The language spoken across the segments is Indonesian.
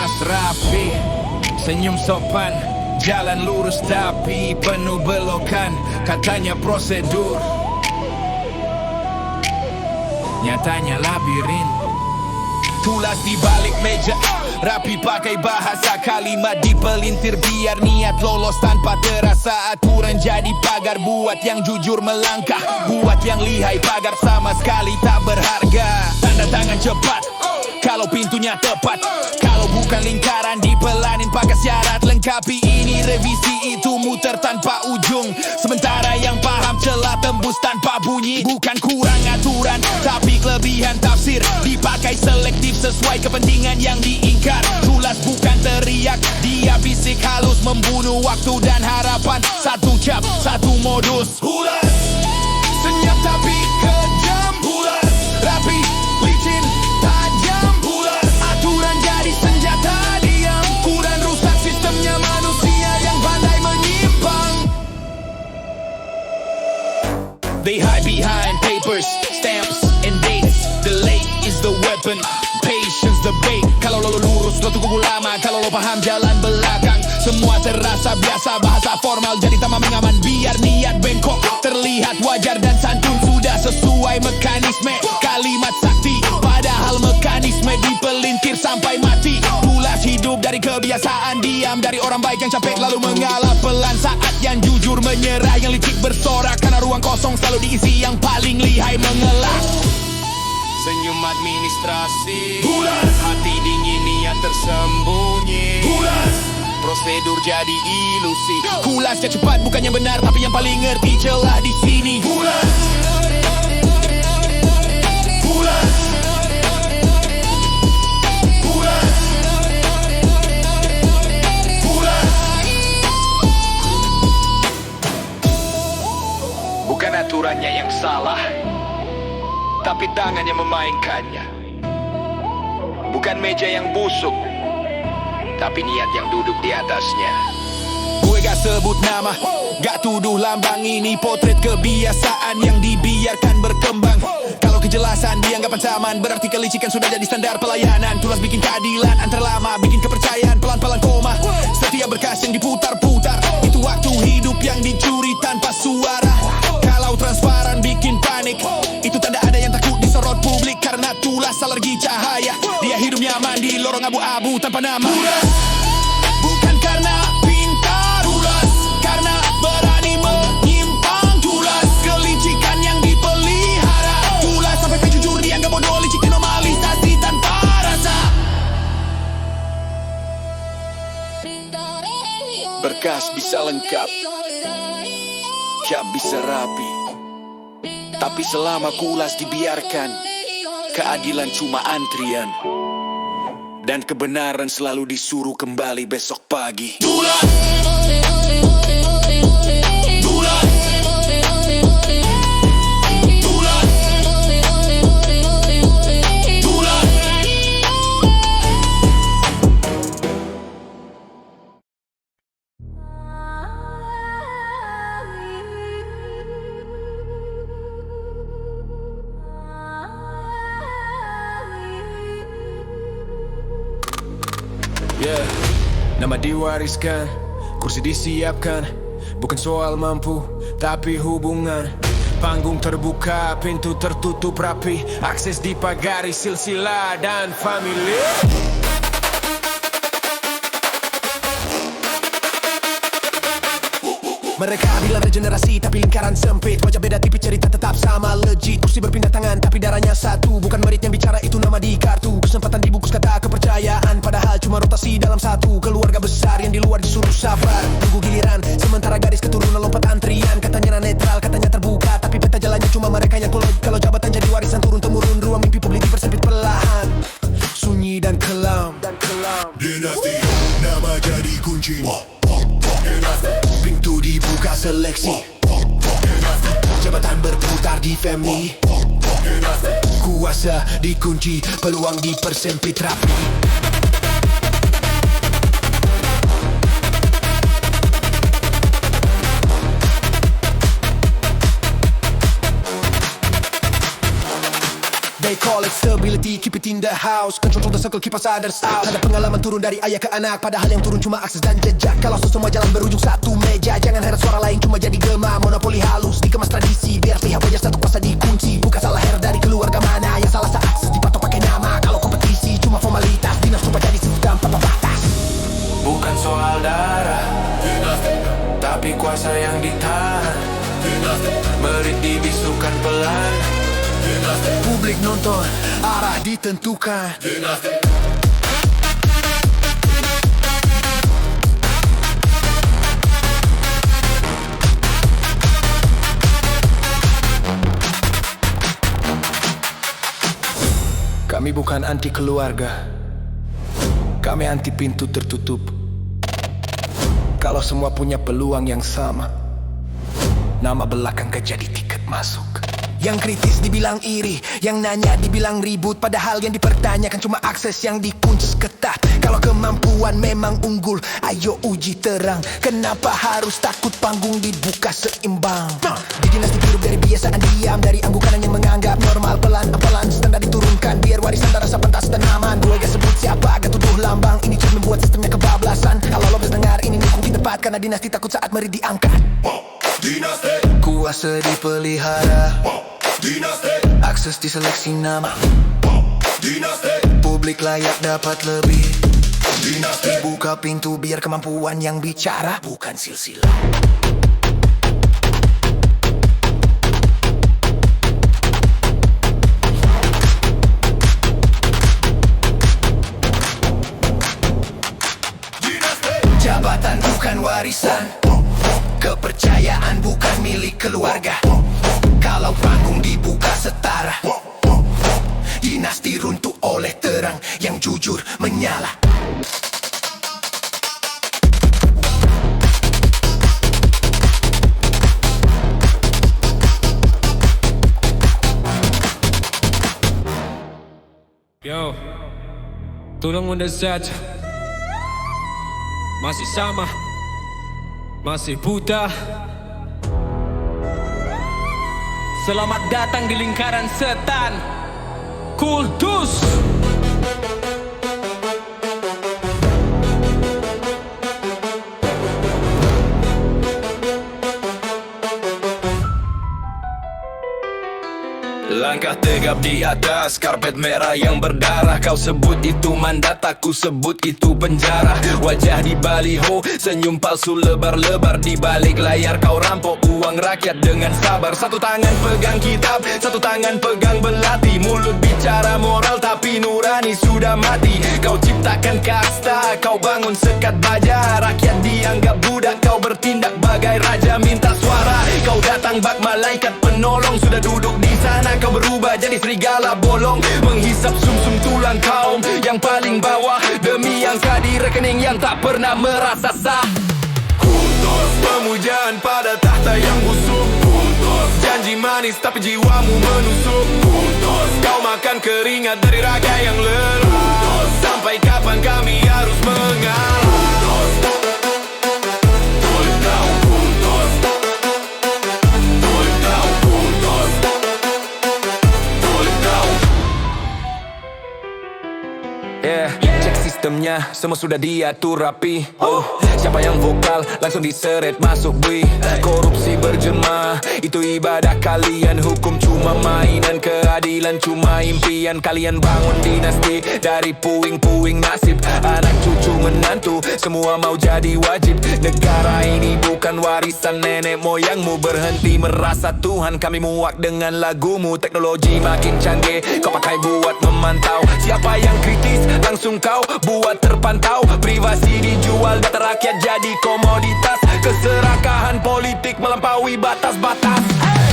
kemas rapi, senyum sopan, jalan lurus tapi penuh belokan. Katanya prosedur, nyatanya labirin. Tulas di balik meja, rapi pakai bahasa, kalimat dipelintir biar niat lolos tanpa terasa. Aturan jadi pagar buat yang jujur melangkah, buat yang lihai pagar sama sekali tak berharga. Tanda tangan cepat kalau pintunya tepat, kalau bukan lingkaran dipelanin pakai syarat. Lengkapi ini revisi itu muter tanpa ujung, sementara yang paham celah tembus tanpa bunyi. Bukan kurang aturan tapi kelebihan tafsir, dipakai selektif sesuai kepentingan yang diingkar. Tulas bukan teriak, dia bisik halus membunuh waktu dan harapan. Satu cap, satu modus. Ulas, senyap tapi kejam. Ulas, rapi, licin, tajam. Ulas, aturan jadi senjata diam. Kurang rusak sistemnya manusia yang pandai menyimpang. They hide behind papers, stamps and dates. Delay is the weapon, patience the bait. Kalau lo lurus lo tunggu lama, kalau lo paham jalan belakang. Semua terasa biasa, bahasa formal jadi tambah mengaman. Biar niat bengkok terlihat wajar dan santun, sudah sesuai mekanisme. Kalimat sakti padahal mekanisme dipelintir sampai mati. Tulas hidup dari kebiasaan diam, dari orang baik yang capek lalu mengalah pelan. Saat yang jujur menyerah, yang licik bersorak, karena ruang kosong selalu diisi yang paling lihai mengelak. Senyum administrasi, Bulas. Hati dingin niat tersembunyi, Bulas. Prosedur jadi ilusi. Kulasnya cepat bukannya benar, tapi yang paling ngerti celah di sini. Bulas. Bulas. Bulas. Bulas. Bukan aturannya yang salah, tapi tangannya memainkannya. Bukan meja yang busuk, tapi niat yang duduk di atasnya. Gue gak sebut nama, gak tuduh lambang. Ini potret kebiasaan yang dibiarkan berkembang. Kalau kejelasan dianggap ancaman, berarti kelicikan sudah jadi standar pelayanan. Tulas bikin keadilan antar lama, bikin kepercayaan pelan-pelan koma. Setiap berkas yang diputar-putar, itu waktu hidup yang dicuri tanpa suara. Kalau transparan bikin panik, itu tanda ada yang takut disorot publik. Karena tulas alergi cahaya, dia hidup nyaman di lorong abu-abu tanpa nama. Tulas, bukan karena pintar, tulas karena berani menyimpang. Tulas kelicikan yang dipelihara, tulas sampai jujur dianggap bodoh. Licik normalisasi tanpa rasa. Berkas bisa lengkap, cap bisa rapi, tapi selama kulas dibiarkan, keadilan cuma antrian, dan kebenaran selalu disuruh kembali besok pagi. Tulas. Tulas. Tulas. Tulas. Yeah, nama diwariskan, kursi disiapkan. Bukan soal mampu, tapi hubungan. Panggung terbuka, pintu tertutup rapi. Akses dipagari silsilah dan family. Mereka bilang regenerasi tapi lingkaran sempit. Wajah beda tipis cerita tetap sama legit. Kursi berpindah tangan tapi darahnya satu. Bukan merit yang bicara itu nama di kartu. Kesempatan dibungkus kata kepercayaan, padahal cuma rotasi dalam satu. Keluarga besar yang di luar disuruh sabar, tunggu giliran. Sementara garis keturunan lompat antrian. Katanya netral, katanya terbuka, tapi peta jalannya cuma mereka yang kolot. Kalau jabatan jadi warisan turun-temurun, ruang mimpi publik dipersempit perlahan. Sunyi dan kelam. Dinasti, nama jadi kunci. Pintu dibuka seleksi, jabatan berputar di family. Kuasa dikunci, peluang dipersempit rapi. They call it Stability, keep it in the house. Control the circle, keep us others out. Ada pengalaman turun dari ayah ke anak, padahal yang turun cuma akses dan jejak. Kalau semua jalan berujung satu meja, jangan heran suara lain cuma jadi gema. Monopoli halus, dikemas tradisi, biar pihak wajar satu kuasa dikunci. Bukan salah heran dari keluarga mana, yang salah saat akses dipatok pakai nama. Kalau kompetisi cuma formalitas, dinas coba jadi sistem tanpa batas. Bukan soal darah, tapi kuasa yang ditahan. Merit dibisukan pelan. Publik nonton, arah ditentukan. Kami bukan anti keluarga, kami anti pintu tertutup. Kalau semua punya peluang yang sama, nama belakang gak jadi tiket masuk. Yang kritis dibilang iri, yang nanya dibilang ribut, padahal yang dipertanyakan cuma akses yang dikunci ketat. Kalau kemampuan memang unggul, ayo uji terang. Kenapa harus takut panggung dibuka seimbang? Di dinasti hidup dari kebiasaan diam, dari anggukan yang menganggap normal. Pelan-pelan standar diturunkan, biar warisan dan rasa pantas dan aman. Gue gak sebut siapa, gak tuduh lambang. Ini cuma membuat sistemnya kebablasan. Kalau lo dengar ini kunci tepat, karena dinasti takut saat meri diangkat. Dinasti, Kuasa dipelihara, dinasti, akses diseleksi nama. dinasti, Publik layak dapat lebih. dinasti. Buka pintu biar kemampuan yang bicara, bukan silsilah. Jabatan bukan warisan, kepercayaan bukan milik keluarga. Kalau panggung dibuka setara, dinasti runtuh oleh terang yang jujur menyala. Yo, tolong mundur saja. Masih sama, masih buta. Selamat datang di lingkaran setan Kultus. Langkah tegap di atas karpet merah yang berdarah. Kau sebut itu mandat, aku sebut itu penjara. Wajah di baliho, senyum palsu lebar-lebar. Di balik layar kau rampok uang rakyat dengan sabar. Satu tangan pegang kitab, satu tangan pegang belati. Mulut bicara moral tapi nurani sudah mati. Kau ciptakan kasta, kau bangun sekat baja. Rakyat dianggap budak, kau bertindak bagai raja minta suara. Kau datang bak malaikat penolong, sudah duduk di sana. Kau berubah jadi serigala bolong, menghisap sumsum tulang kaum yang paling bawah. Demi angka di rekening yang tak pernah merasa sah. Kultus, pemujaan pada tahta yang busuk. Kultus, janji manis tapi jiwamu menusuk. Kultus, kau makan keringat dari raga yang lelah. Kultus, sampai kapan kami harus mengalah? Cek sistemnya, semua sudah diatur rapi. Siapa yang vokal, langsung diseret masuk bui. Korupsi berjemaah, itu ibadah kalian. Hukum cuma mainan, keadilan cuma impian. Kalian bangun dinasti dari puing-puing nasib. Anak cucu menantu, semua mau jadi wajib. Negara ini bukan warisan nenek moyangmu. Berhenti merasa Tuhan, kami muak dengan lagumu. Teknologi makin canggih, kau pakai buat memantau. Siapa yang kritis, langsung kau buat terpantau. Privasi dijual, data rakyat jadi komoditas. Keserakahan politik melampaui batas-batas.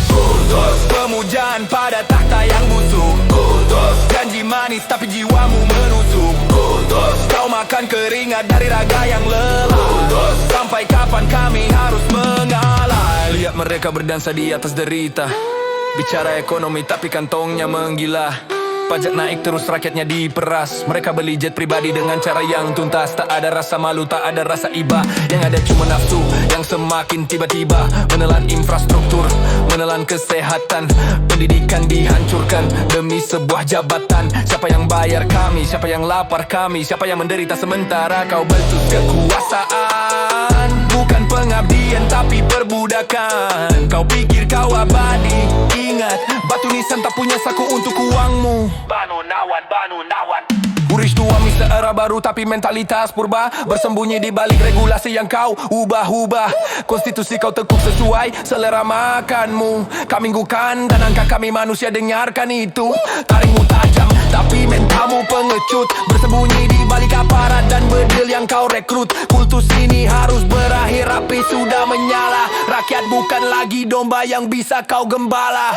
Kultus, pemujaan pada tahta yang busuk. Kultus, janji manis tapi jiwamu menusuk. Kultus, kau makan keringat dari raga yang lelah. Kultus, sampai kapan kami harus mengalah? Lihat mereka berdansa di atas derita, bicara ekonomi tapi kantongnya menggila. Pajak naik terus rakyatnya diperas. Mereka beli jet pribadi dengan cara yang tuntas. Tak ada rasa malu, tak ada rasa iba. Yang ada cuma nafsu yang semakin tiba-tiba. Menelan infrastruktur, menelan kesehatan. Pendidikan dihancurkan demi sebuah jabatan. Siapa yang bayar kami? Siapa yang lapar kami? Siapa yang menderita sementara kau beltus kekuasaan? Bukan pengabdian tapi perbudakan. Kau pikir kau abadi? Ingat, batu nisan tak punya saku untuk uangmu. Banu nawan Urish tua Mr. Era baru tapi mentalitas purba. Bersembunyi di balik regulasi yang kau ubah-ubah. Konstitusi kau tekuk sesuai selera makanmu. Kami minggukan dan angka kami manusia dengarkan itu. Taringmu tajam tapi mentamu pengecut. Bersembunyi di balik aparat dan bedil yang kau rekrut. Kultus ini harus berakhir, api sudah menyala. Rakyat bukan lagi domba yang bisa kau gembala.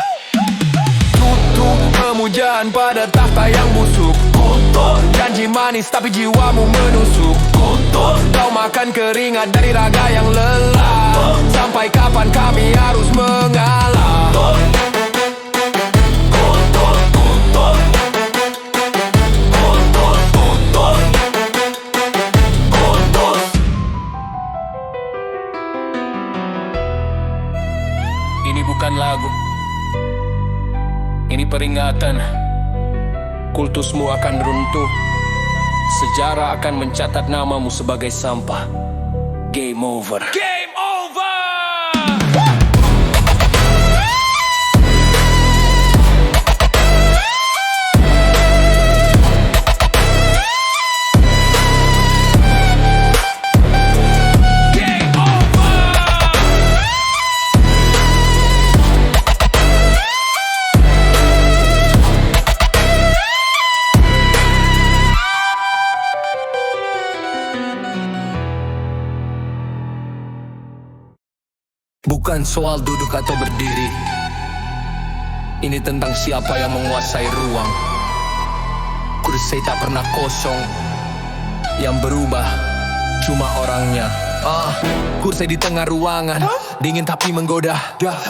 Tutup pemujaan pada tahta yang busuk. Kotor, janji manis tapi jiwamu menusuk. Kotor, kau makan keringat dari raga yang lelah. Sampai kapan kami harus mengalah? Ini bukan lagu, ini peringatan. Kultusmu akan runtuh. Sejarah akan mencatat namamu sebagai sampah. Game over. Game over! Bukan soal duduk atau berdiri. Ini tentang siapa yang menguasai ruang. Kursi tak pernah kosong. Yang berubah cuma orangnya. Kursi di tengah ruangan, dingin tapi menggoda.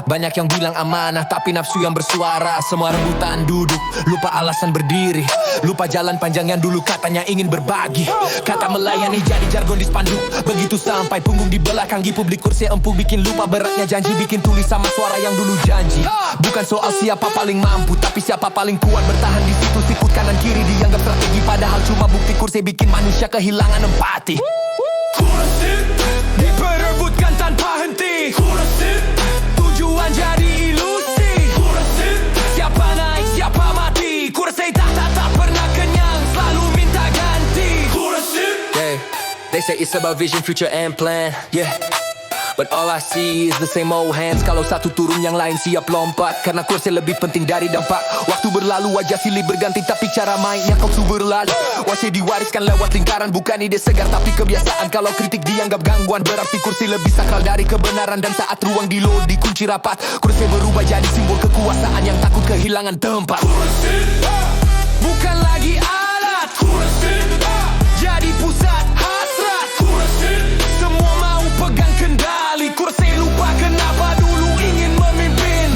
Banyak yang bilang amanah tapi nafsu yang bersuara. Semua rebutan duduk, lupa alasan berdiri. Lupa jalan panjang yang dulu katanya ingin berbagi. Kata melayani jadi jargon di spanduk. Begitu sampai punggung di belakang di publik. Kursi empuk bikin lupa beratnya janji. Bikin tulis sama suara yang dulu janji. Bukan soal siapa paling mampu tapi siapa paling kuat bertahan di situ. Sikut kanan kiri dianggap strategi, padahal cuma bukti. Kursi bikin manusia kehilangan empati. Kursi diperebutkan tanpa henti. Kursi tujuan jadi ilusi. Kursi siapa naik siapa mati. Kursi tak pernah kenyang, selalu minta ganti. Kursi they say it's about vision, future and plan. Yeah, but all I see is the same old hands. Kalau satu turun yang lain siap lompat. Karena kursi lebih penting dari dampak. Waktu berlalu wajah silih berganti tapi cara mainnya kau su berlalu. Wajah diwariskan lewat lingkaran, bukan ide segar tapi kebiasaan. Kalau kritik dianggap gangguan berarti kursi lebih sakral dari kebenaran. Dan saat ruang di load dikunci rapat, kursi berubah jadi simbol kekuasaan yang takut kehilangan tempat. Kursi bukan lagi alat. Kursi jadi pusat hasrat. Kursi semua mau pegang kendali. Kursi lupa kenapa dulu ingin memimpin.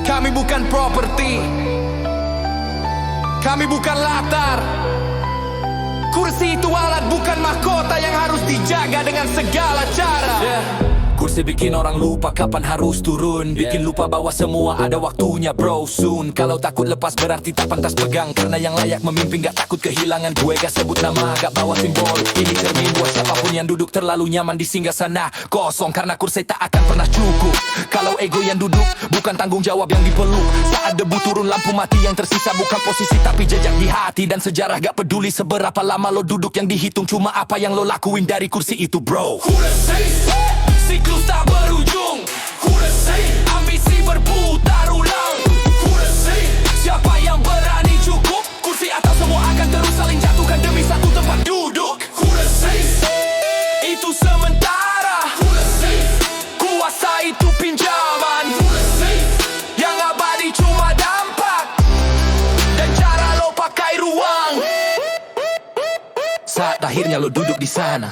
Kami bukan properti, kami bukan latar. Kursi itu alat bukan mahkota yang harus dijaga dengan segala cara. Kursi bikin orang lupa kapan harus turun. Bikin lupa bahwa semua ada waktunya bro soon. Kalau takut lepas berarti tak pantas pegang. Karena yang layak memimpin gak takut kehilangan. Gue gak sebut nama, gak bawa simbol. Ini cermin buat siapapun yang duduk terlalu nyaman di singgah sana kosong. Karena kursi tak akan pernah cukup kalau ego yang duduk bukan tanggung jawab yang dipeluk. Saat debu turun lampu mati, yang tersisa bukan posisi tapi jejak di hati. Dan sejarah gak peduli seberapa lama lo duduk. Yang dihitung cuma apa yang lo lakuin dari kursi itu bro. Kursi siklus tak berujung. Kursi ambisi berputar ulang. Kursi siapa yang berani cukup. Kursi atau semua akan terus saling jatuhkan demi satu tempat duduk. Kursi itu sementara. Kursi kuasa itu pinjaman. Kursi yang abadi cuma dampak dan cara lo pakai ruang. Saat akhirnya lo duduk di sana.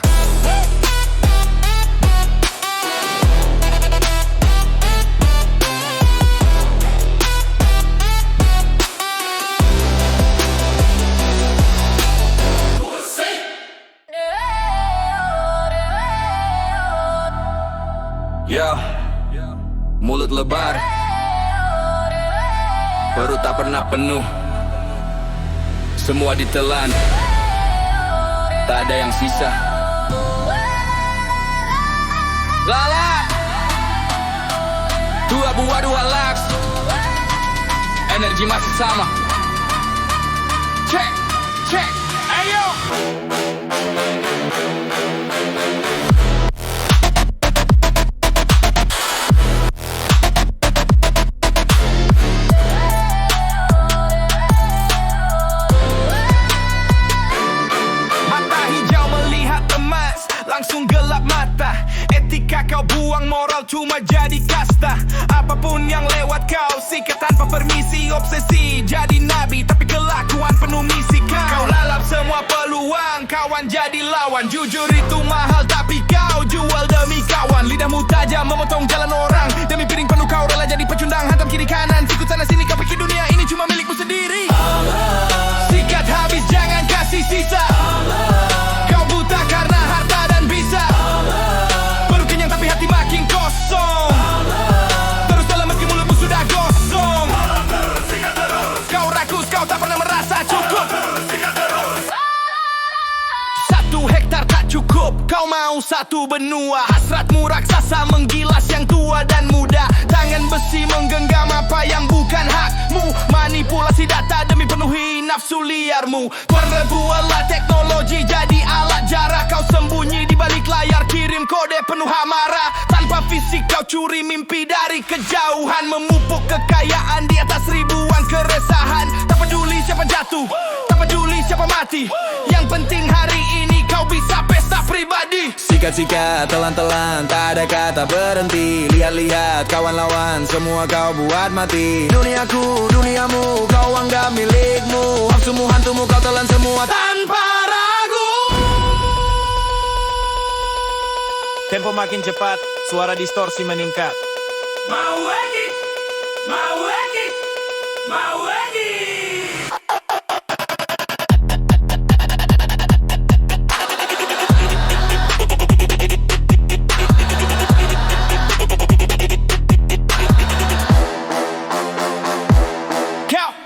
Yo, mulut lebar, perut tak pernah penuh, semua ditelan, tak ada yang sisa. Lala, dua buah dua laks, energi masih sama. Cek, cek, ayo. Langsung gelap mata, etika kau buang, moral cuma jadi kasta. Apapun yang lewat kau sikat tanpa permisi, obsesi jadi nabi tapi kelakuan penuh misi. Kau lalap semua peluang, kawan jadi lawan. Jujur itu mahal tapi kau jual demi kawan. Lidahmu tajam memotong jalan orang, demi piring penuh kau rela jadi pecundang. Hantam kiri kanan, sikut sana sini, kau pikir dunia ini cuma milikmu sendiri. Sikat habis jangan kasih sisa. Kau buta karena harta dan bisa. Baru kenyang tapi hati makin kosong. Terus dalam meski mulutmu sudah gosong. Kau rakus, kau tak pernah merasa cukup. 1 hektar tak cukup, kau mau 1 benua. Hasratmu raksasa menggilas yang tua dan muda. Tangan besi menggenggam apa yang bukan hakmu. Manipulasi data demi penuhi nafsu liarmu. Perbualah teknologi jadi alat jarak. Kau sembunyi di balik layar, kirim kode penuh amarah. Tanpa fisik kau curi mimpi dari kejauhan. Memupuk kekayaan di atas ribuan keresahan. Tak peduli siapa jatuh, tak peduli siapa mati. Yang penting hari ini kau bisa pesta pribadi. Sikat-sikat, telan-telan, tak ada kata berhenti. Lihat-lihat kawan lawan, semua kau buat mati. Duniaku, duniamu, kau anggap milikmu. Hapsumu, hantumu, kau telan semua tanpa ragu. Tempo makin cepat, suara distorsi meningkat. Mau lagi, mau lagi, mau lagi.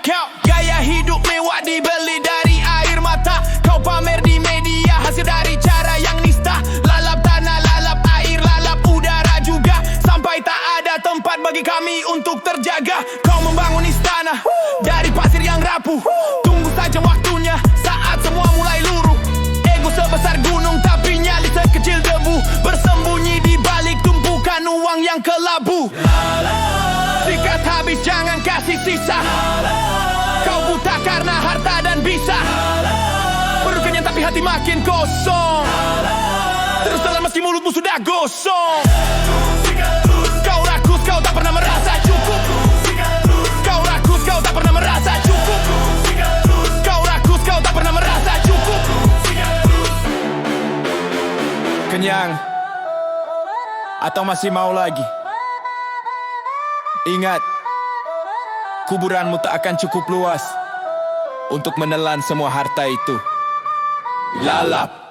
Kau gaya hidup mewah dibeli dari air mata. Kau pamer di media hasil dari cara yang nista. Lalap tanah, lalap air, lalap udara juga. Sampai tak ada tempat bagi kami untuk terjaga. Kau membangun istana dari pasir yang rapuh. Tunggu saja waktunya saat semua mulai luruh. Ego sebesar gunung tapi nyali sekecil debu. Bersembunyi di balik tumpukan uang yang kelabu. Sikat habis jangan kasih sisa. Kau buta karena harta dan bisa. Baru kenyang tapi hati makin kosong. Terus telan meski mulutmu sudah gosong. Kau rakus, kau tak pernah merasa cukup. Kau rakus, kau tak pernah merasa cukup. Kau rakus, kau tak pernah merasa cukup. Kenyang atau masih mau lagi? Ingat, kuburanmu tak akan cukup luas untuk menelan semua harta itu. Lalap.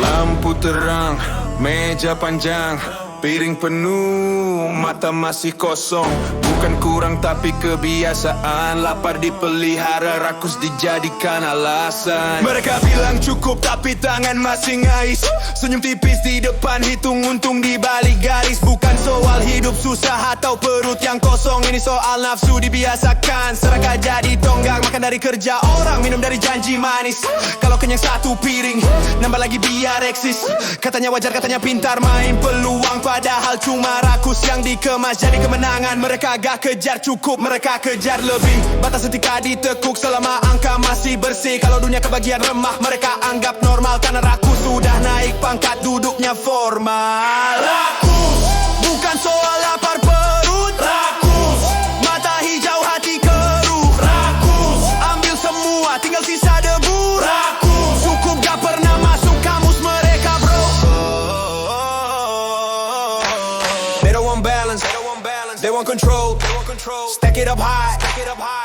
Lampu terang, meja panjang, piring penuh, mata masih kosong. Bukan kurang tapi kebiasaan. Lapar dipelihara, rakus dijadikan alasan. Mereka bilang cukup tapi tangan masih ngais. Senyum tipis di depan, hitung untung di balik garis. Bukan soal hidup susah atau perut yang kosong. Ini soal nafsu dibiasakan. Seraka jadi tonggak, makan dari kerja orang, minum dari janji manis. Kalau kenyang 1 piring, nambah lagi biar eksis. Katanya wajar, katanya pintar, main peluang. Padahal cuma rakus yang dikemas jadi kemenangan. Mereka gak kejar cukup, mereka kejar lebih. Batas setika ditekuk selama angka masih bersih. Kalau dunia kebagian remah, mereka anggap normal. Karena rakus sudah naik pangkat, duduknya formal. Rakus, bukan soal lapar perut. Rakus, don't want balance, they want control. Stack it up high,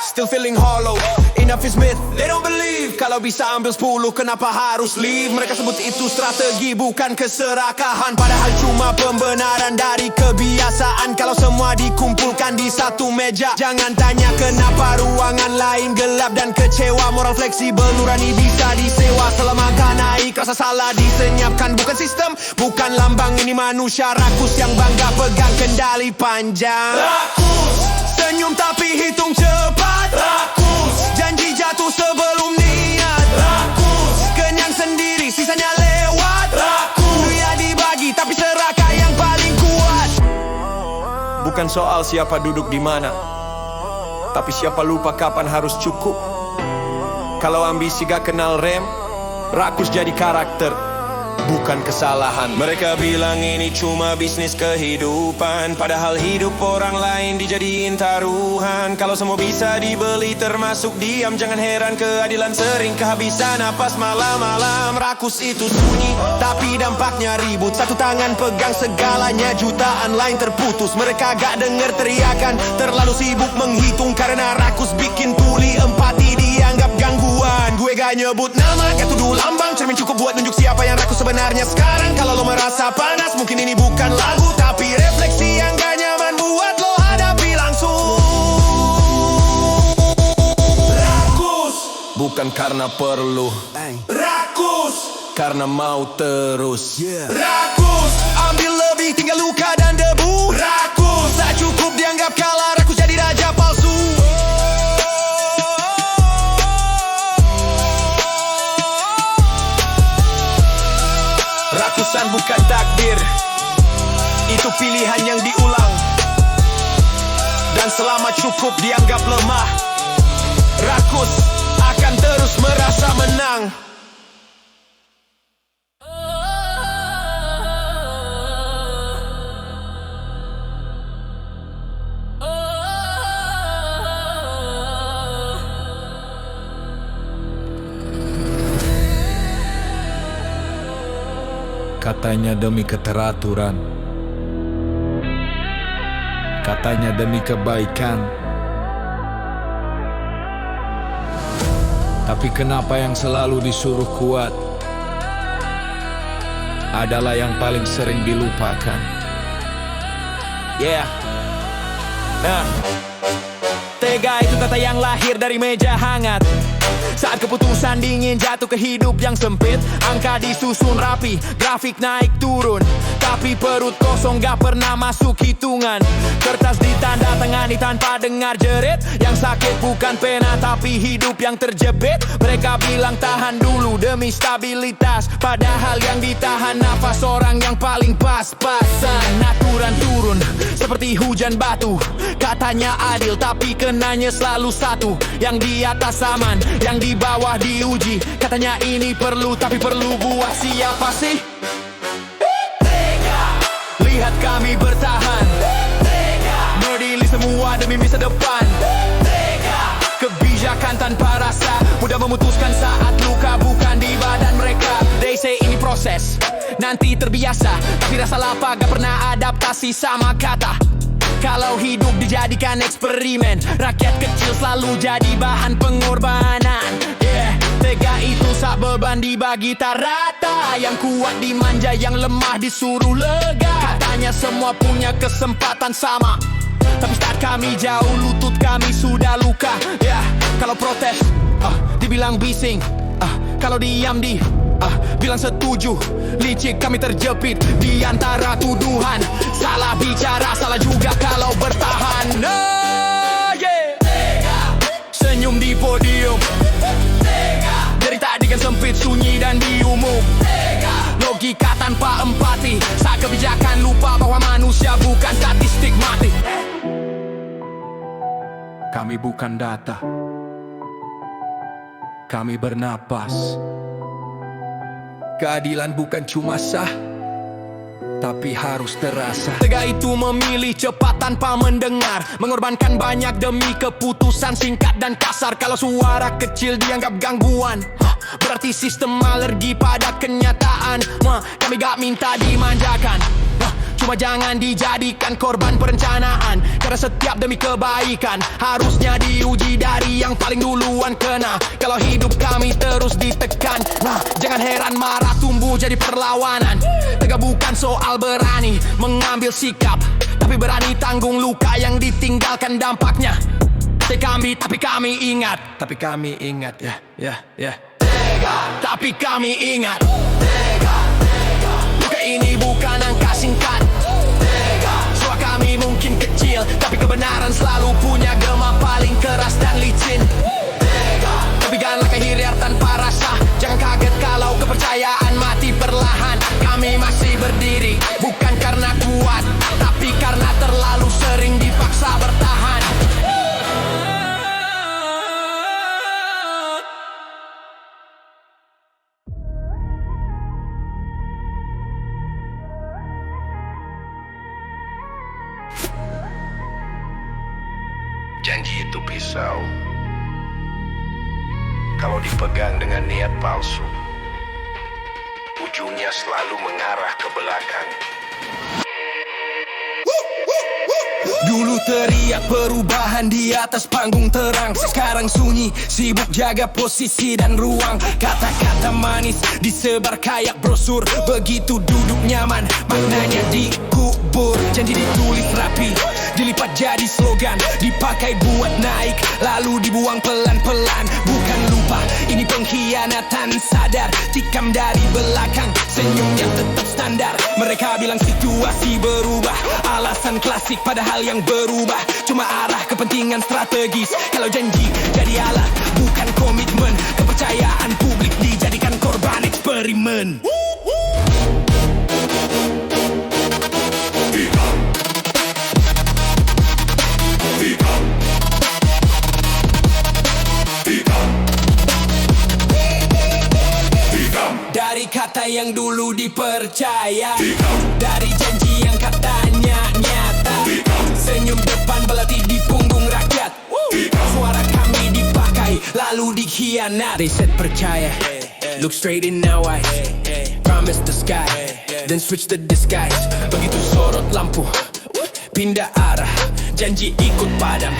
still feeling hollow. Enough is myth, they don't believe. Kalau bisa ambil 10, kenapa harus leave? Mereka sebut itu strategi, bukan keserakahan. Padahal cuma pembenaran dari kebiasaan. Kalau semua dikumpulkan di satu meja, jangan tanya kenapa ruangan lain gelap dan kecewa. Moral fleksibel, nurani bisa disewa. Selama kan naik, rasa salah disenyapkan. Bukan sistem, bukan lambang. Ini manusia rakus yang bangga pegang kendali panjang. Rakus, senyum tapi hitung cepat. Rakus, janji jatuh sebelum niat. Rakus, kenyang sendiri, sisanya lewat. Rakus, dunia dibagi tapi serakah yang paling kuat. Bukan soal siapa duduk di mana, tapi siapa lupa kapan harus cukup. Kalau ambisi gak kenal rem, rakus jadi karakter, bukan kesalahan. Mereka bilang ini cuma bisnis kehidupan, padahal hidup orang lain dijadiin taruhan. Kalau semua bisa dibeli termasuk diam, jangan heran keadilan sering kehabisan napas malam-malam. Rakus itu sunyi, tapi dampaknya ribut. Satu tangan pegang segalanya, jutaan lain terputus. Mereka gak denger teriakan, terlalu sibuk menghitung. Karena rakus bikin tuli, empati dianggap gangguan. Gue gak nyebut nama, gak tuduh lambang, cermin cukup buat nunjuk siapa yang rakus sebenarnya sekarang. Kalau lo merasa panas, mungkin ini bukan lagu, tapi refleksi yang gak nyaman buat lo hadapi langsung. Rakus, bukan karena perlu. Rakus, karena mau terus. Rakus, ambil lebih, tinggal luka dan debu. Rakus, tak cukup dianggap kalah, rakus jadi raja palsu. Rakusan bukan takdir, itu pilihan yang diulang. Dan selama cukup dianggap lemah, rakus akan terus merasa menang. Katanya demi keteraturan, katanya demi kebaikan. Tapi kenapa yang selalu disuruh kuat adalah yang paling sering dilupakan? Tega itu kata yang lahir dari meja hangat. Saat keputusan dingin jatuh ke hidup yang sempit, angka disusun rapi, grafik naik turun, tapi perut kosong gak pernah masuk hitungan. Kertas ditanda tangani tanpa dengar jerit, yang sakit bukan pena tapi hidup yang terjepit. Mereka bilang tahan dulu demi stabilitas, padahal yang ditahan nafas orang yang paling pas-pasan. Aturan turun seperti hujan batu, katanya adil tapi kenanya selalu satu. Yang di atas aman, yang di bawah diuji. Katanya ini perlu, tapi perlu buat siapa sih? Lihat kami bertahan, berdiri semua demi masa depan. Kebijakan tanpa rasa, mudah memutuskan saat luka bukan di badan mereka. They say ini proses, nanti terbiasa, tapi rasa lapar gak pernah adaptasi sama kata. Kalau hidup dijadikan eksperimen, rakyat kecil selalu jadi bahan pengorbanan. Tega itu sak beban dibagi tak rata, yang kuat dimanja, yang lemah disuruh lega. Katanya semua punya kesempatan sama, tapi saat kami jauh lutut kami sudah luka. Kalau protes, dibilang bising, kalau diam bilang setuju. Licik kami terjepit di antara tuduhan. Salah bicara, salah juga kalau bertahan. Senyum di podium, derita adegan sempit, sunyi dan diumum. Logika tanpa empati, saat kebijakan lupa bahwa manusia bukan statistik mati. Kami bukan data, kami bernapas. Keadilan bukan cuma sah, tapi harus terasa. Tega itu memilih cepat tanpa mendengar, mengorbankan banyak demi keputusan singkat dan kasar. Kalau suara kecil dianggap gangguan, berarti sistem alergi pada kenyataan. Kami gak minta dimanjakan, Cuma jangan dijadikan korban perencanaan, karena setiap demi kebaikan harusnya diuji dari yang paling duluan kena. Kalau hidup kami terus ditekan, nah jangan heran marah tumbuh jadi perlawanan. Tegak bukan soal berani mengambil sikap, tapi berani tanggung luka yang ditinggalkan dampaknya. Tapi kami ingat, ya. Tapi kami ingat, luka ini bukan angka singkat. Suara kami mungkin kecil, tapi kebenaran selalu punya gema paling keras dan licin. Tepikanlah kehiriar tanpa rasa, jangan kaget kalau kepercayaan mati perlahan. Kami masih berdiri, bukan karena kuat, tapi karena terlalu sering dipaksa bertahan. Janji itu pisau. Kalau dipegang dengan niat palsu, ujungnya selalu mengarah ke belakang. Dulu teriak perubahan di atas panggung terang, sekarang sunyi, sibuk jaga posisi dan ruang. Kata-kata manis disebar kayak brosur, begitu duduk nyaman, maknanya dikubur. Janji ditulis rapi, dilipat jadi slogan, dipakai buat naik, lalu dibuang pelan-pelan. Bukan lupa, ini pengkhianatan sadar, tikam dari belakang, senyum yang tetap standar. Mereka bilang situasi berubah, alasan klasik padahal yang berubah cuma arah kepentingan strategis. Kalau janji jadi alat, bukan komitmen, kepercayaan publik dijadikan korban eksperimen. Dari kata yang dulu dipercaya, dari janji yang katanya nyata, senyum depan belati di punggung rakyat. Suara kami dipakai lalu dikhianat. They said percaya, look straight in our eyes, promise the sky, then switch the disguise. Begitu sorot lampu, pindah arah, janji ikut padam,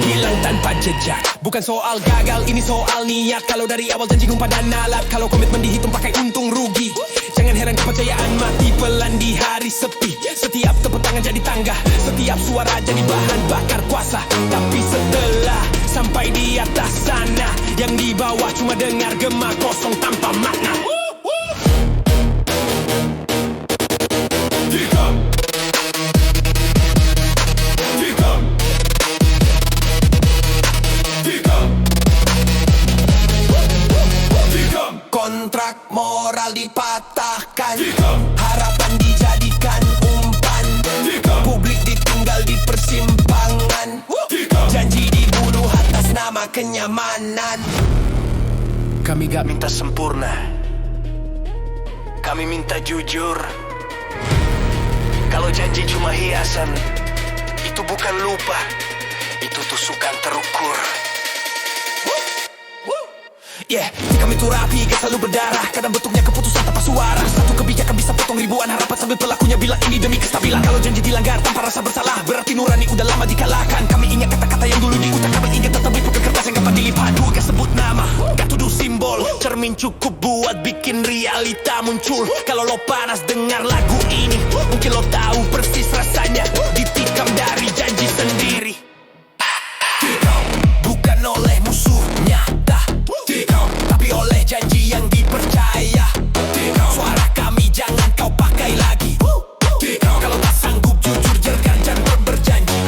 hilang tanpa jejak. Bukan soal gagal, ini soal niat. Kalau dari awal janji ngumpah dan alat, kalau komitmen dihitung pakai untung rugi. Jangan heran kepercayaan mati pelan di hari sepi. Setiap tepuk tangan jadi tangga, setiap suara jadi bahan bakar kuasa. Tapi setelah sampai di atas sana, yang di bawah cuma dengar gema kosong tanpa makna. Kontrak moral dipatahkan, harapan dijadikan umpan, publik ditinggal di persimpangan, janji dibunuh atas nama kenyamanan. Kami gak minta sempurna, kami minta jujur. Kalau janji cuma hiasan, itu bukan lupa, itu tusukan terukur. Yeah, kami tuh rapi, gak selalu berdarah, kadang bentuknya keputusan tanpa suara. Satu kebijakan bisa potong ribuan harapan sambil pelakunya bilang ini demi kestabilan. Kalau janji dilanggar tanpa rasa bersalah, berarti nurani udah lama dikalahkan. Kami ingat kata-kata yang dulu diucap, kami ingat tetapi pakai kertas yang gampang dilipat. Gak sebut nama, gak tuduh simbol, cermin cukup buat bikin realita muncul. Kalau lo panas dengar lagu ini, mungkin lo tahu persis rasanya ditikam dari janji sendiri. Bukan oleh musuh nyata, tapi oleh janji yang dipercaya. Suara kami jangan kau pakai lagi. Kalau tak sanggup jujur jangan berjanji.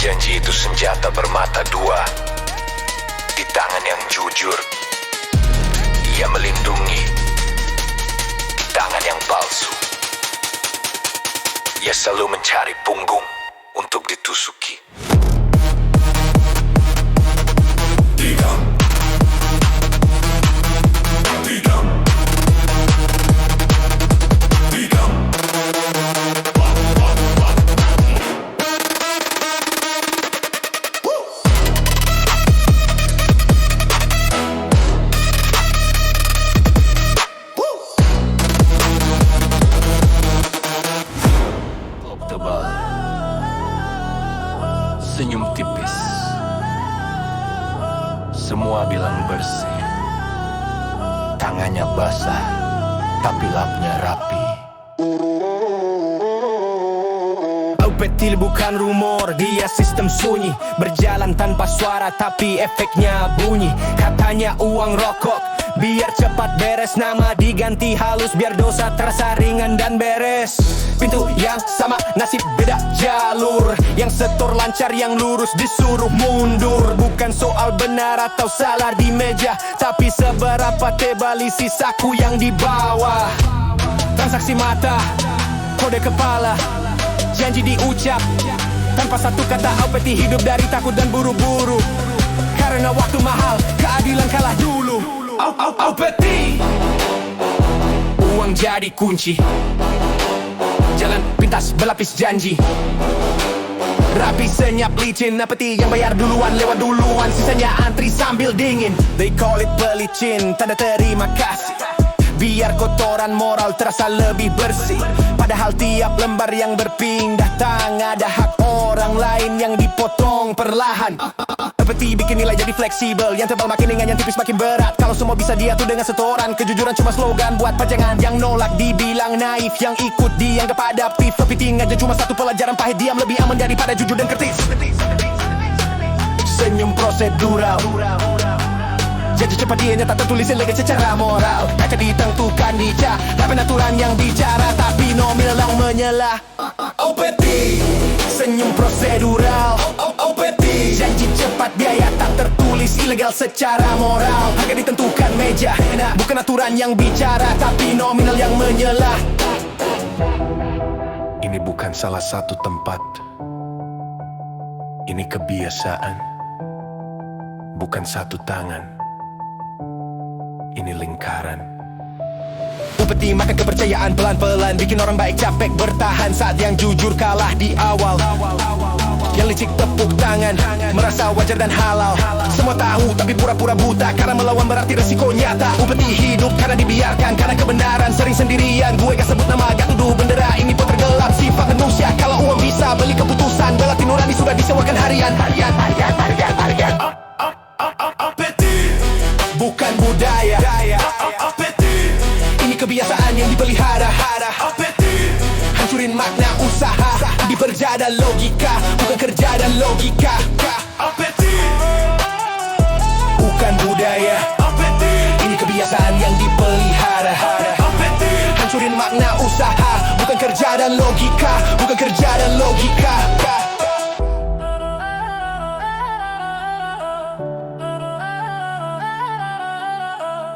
Janji itu senjata bermata dua, di tangan yang jujur ia melindungi, di tangan yang palsu ia selalu mencari punggung untuk ditusuki. Senyum tipis. Semua bilang bersih. Tangannya basah, tapi lapnya rapi. Petil bukan rumor, dia sistem sunyi. Berjalan tanpa suara tapi efeknya bunyi. Katanya uang rokok, biar cepat beres. Nama diganti halus, biar dosa terasa ringan dan beres. Pintu yang sama, nasib beda jalur. Yang setor lancar, yang lurus disuruh mundur. Bukan soal benar atau salah di meja, tapi seberapa tebal isi saku yang dibawa. Transaksi mata, kode kepala, janji diucap tanpa satu kata. Peti hidup dari takut dan buru-buru. Karena waktu mahal, keadilan kalah dulu. Peti, uang jadi kunci. Jalan pintas berlapis janji. Rapi senyap licin, peti yang bayar duluan lewat duluan. Sisanya antri sambil dingin. They call it pelicin, tanda terima kasih. Biar kotoran moral terasa lebih bersih. Padahal tiap lembar yang berpindah tangan ada hak orang lain yang dipotong perlahan. Peti bikin nilai jadi fleksibel. Yang tebal makin ringan, yang tipis makin berat. Kalau semua bisa diatur dengan setoran. Kejujuran cuma slogan buat pajangan. Yang nolak dibilang naif, yang ikut dianggap adaptif. Tapi aja cuma satu pelajaran pahit. Diam lebih aman daripada jujur dan kritis. Senyum prosedural, janji cepat dia nyata tertulis elegan secara moral. Kaca ditentukan di cat, tapi aturan yang bicara, tapi nominal yang menyelah. Peti, senyum prosedural. Peti, janji cepat biaya tak tertulis ilegal secara moral. Harga ditentukan meja, bukan aturan yang bicara, tapi nominal yang menyelah. Ini bukan salah satu tempat, ini kebiasaan. Bukan satu tangan, ini lingkaran. Peti makan kepercayaan pelan-pelan, bikin orang baik capek bertahan saat yang jujur kalah di awal. Yang licik tepuk tangan, merasa wajar dan halal. Semua tahu tapi pura-pura buta, karena melawan berarti resiko nyata. Peti hidup karena dibiarkan, karena kebenaran sering sendirian. Gue gak sebut nama, gak tuduh bendera, ini pun tergelap sifat manusia. Kalau uang bisa beli keputusan, belati nurani sudah disewakan harian. Peti, bukan budaya. Peti, ini kebiasaan yang dipelihara. Peti, hancurin makna usaha. Dikerja dan logika, bukan kerja dan logika. Peti, bukan budaya. Peti, ini kebiasaan yang dipelihara. Peti, hancurin makna usaha. Bukan kerja dan logika, bukan kerja dan logika.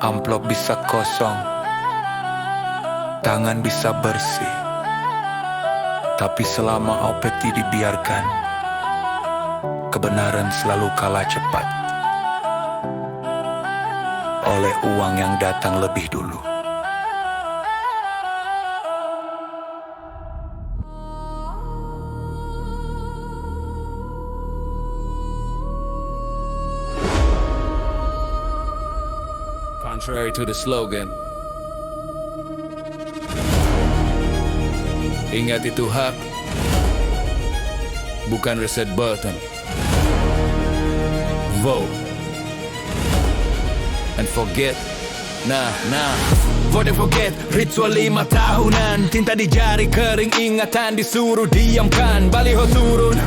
Amplop bisa kosong, tangan bisa bersih, tapi selama peti dibiarkan, kebenaran selalu kalah cepat oleh uang yang datang lebih dulu. Contrary to the slogan, ingat itu hak, bukan reset button. Vote and forget. Nah, vote and forget. Ritual 5 tahunan, tinta di jari kering, ingatan disuruh diamkan. Baliho turun,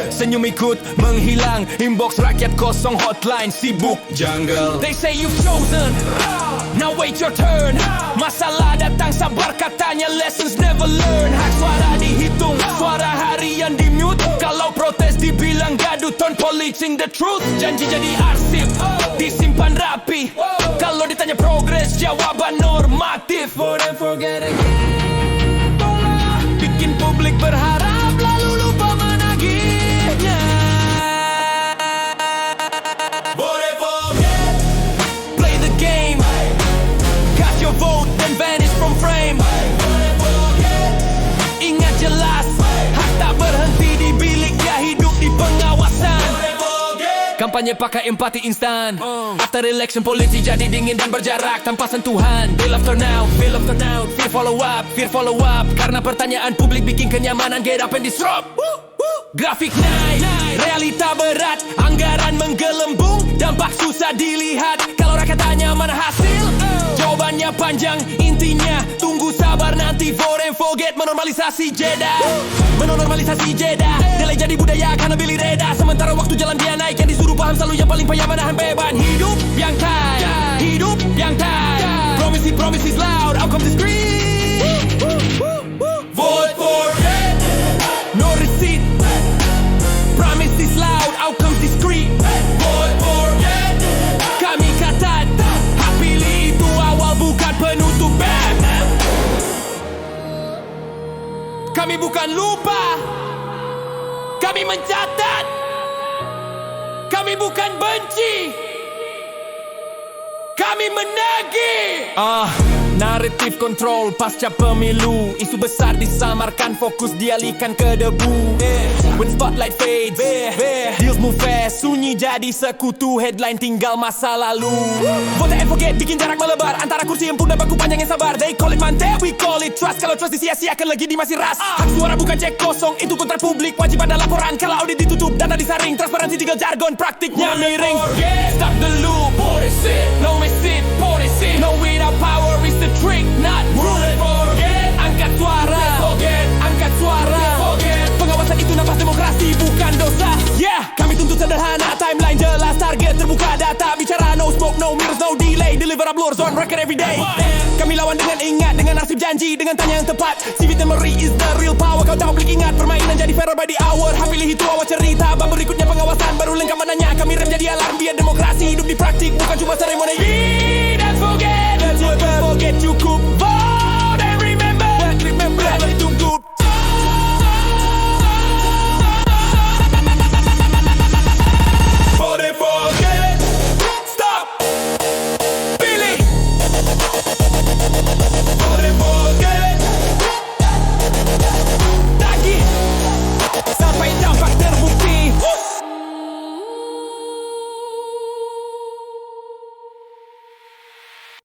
senyum ikut menghilang. Inbox rakyat kosong, hotline sibuk jungle. They say you've chosen, now wait your turn. Masalah datang sabar katanya, lessons never learn. Hak suara dihitung, suara harian di mute. Kalau protes dibilang gaduh, turn policing the truth. Janji jadi arsip, disimpan rapi. Kalau ditanya progres, jawaban normatif. Vote and forget again, bikin publik berharap lalu lupa menagihnya. Vote and forget, play the game, cast your vote then vanish from frame. Ingat jelas, hak tak berhenti di bilik, ya hidup di pengawasan. Kampanye pakai empati instan. After election politik jadi dingin dan berjarak tanpa sentuhan. Bill after now, fear follow up. Karena pertanyaan publik bikin kenyamanan, get up and disrupt. Grafik naik, Realita berat, anggaran menggelembung, dampak susah dilihat. Kalau rakyat tanya mana hasil, jawabannya panjang, intinya tunggu sabar nanti. Vote and forget, menormalisasi jeda. Menormalisasi jeda, delay jadi budaya karena Billy reda. Sementara waktu jalan dia naik, yang disuruh paham selalu yang paling payah menahan beban. Hidup yang kaya, hidup yang kaya. Promises loud, outcomes discreet. Vote for it, no receipt. Promises loud, outcomes discreet. Vote for it. Kami catat, hak pilih itu awal bukan penutup. Kami bukan lupa, kami mencatat. Kami bukan benci, kami menagih. Naratif kontrol pasca pemilu, isu besar disamarkan, fokus dialihkan ke debu. When spotlight fades, deals move fast, sunyi jadi sekutu, headline tinggal masa lalu. Vote and forget, bikin jarak melebar antara kursi empuk dan bangku panjang yang sabar. They call it mantel, we call it trust. Kalau trust disia-siakan lagi di masih ras. Hak suara bukan cek kosong, itu kontrak publik, wajib ada laporan. Kalau audit ditutup, dana disaring, transparansi tinggal jargon, praktiknya miring. Stop the loop, no miss it, no without power is the trick, not rule. Angkat suara, angkat suara. Pengawasan itu nafas demokrasi, bukan dosa. Kami tuntut sederhana, timeline jelas, target terbuka, data bicara, no smoke, no mirrors, no delay. Deliver uploads on record every day. Kami lawan dengan ingat, dengan nasib janji, dengan tanya yang tepat. Civic memory is the real power. Kau tahu klik ingat, permainan jadi fair by the hour. Hak pilih itu awal cerita, bab berikutnya pengawasan. Baru lengkap menanya, kami rem jadi alarm. Biar demokrasi hidup di praktik, bukan cuma seremoni.